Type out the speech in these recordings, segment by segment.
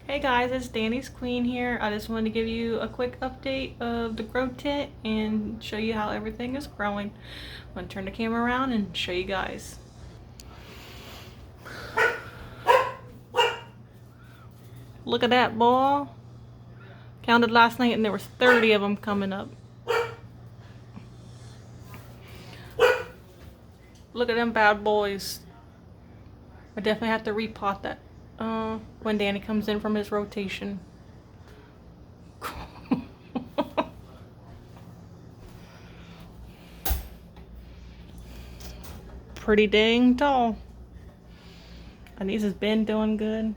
Hey guys, it's Danny's Queen here. I just wanted to give you a quick update of the grow tent and show you how everything is growing. I'm going to turn the camera around and show you guys. Look at that ball. Counted last night and there was 30 of them coming up. Look at them bad boys. I definitely have to repot that when Danny comes in from his rotation. Pretty dang tall. And these has been doing good.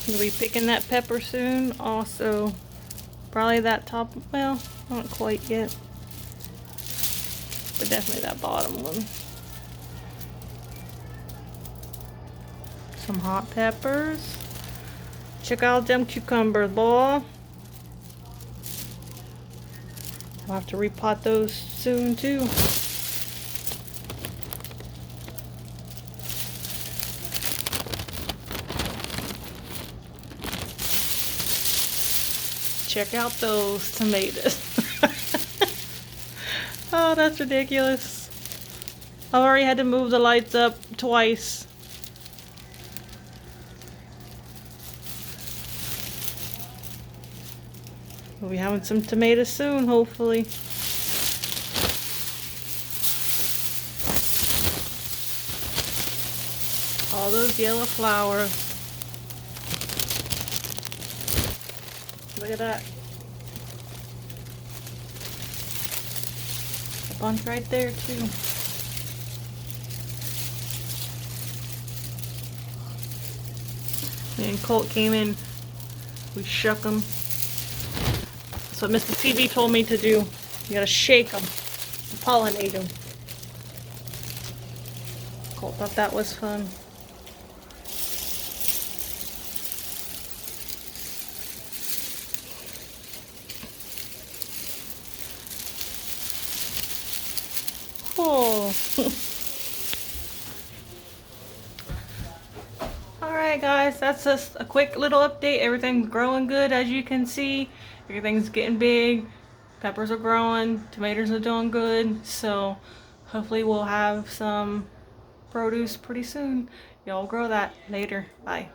We'll be picking that pepper soon. Also, probably that top, well, not quite yet, but definitely that bottom one. Some hot peppers. Check out them cucumbers, boy. I'll have to repot those soon too. Check out those tomatoes. Oh, that's ridiculous. I've already had to move the lights up twice. We'll be having some tomatoes soon, hopefully. All those yellow flowers. Look at that. A bunch right there too. Me and Colt came in. We shook them. That's what Mr. TV told me to do. You gotta shake them, pollinate them. Colt thought that was fun. Oh. Alright guys, that's just a quick little update. Everything's growing good as you can see. Everything's getting big. Peppers are growing. Tomatoes are doing good. So hopefully we'll have some produce pretty soon. Y'all grow that later. Bye.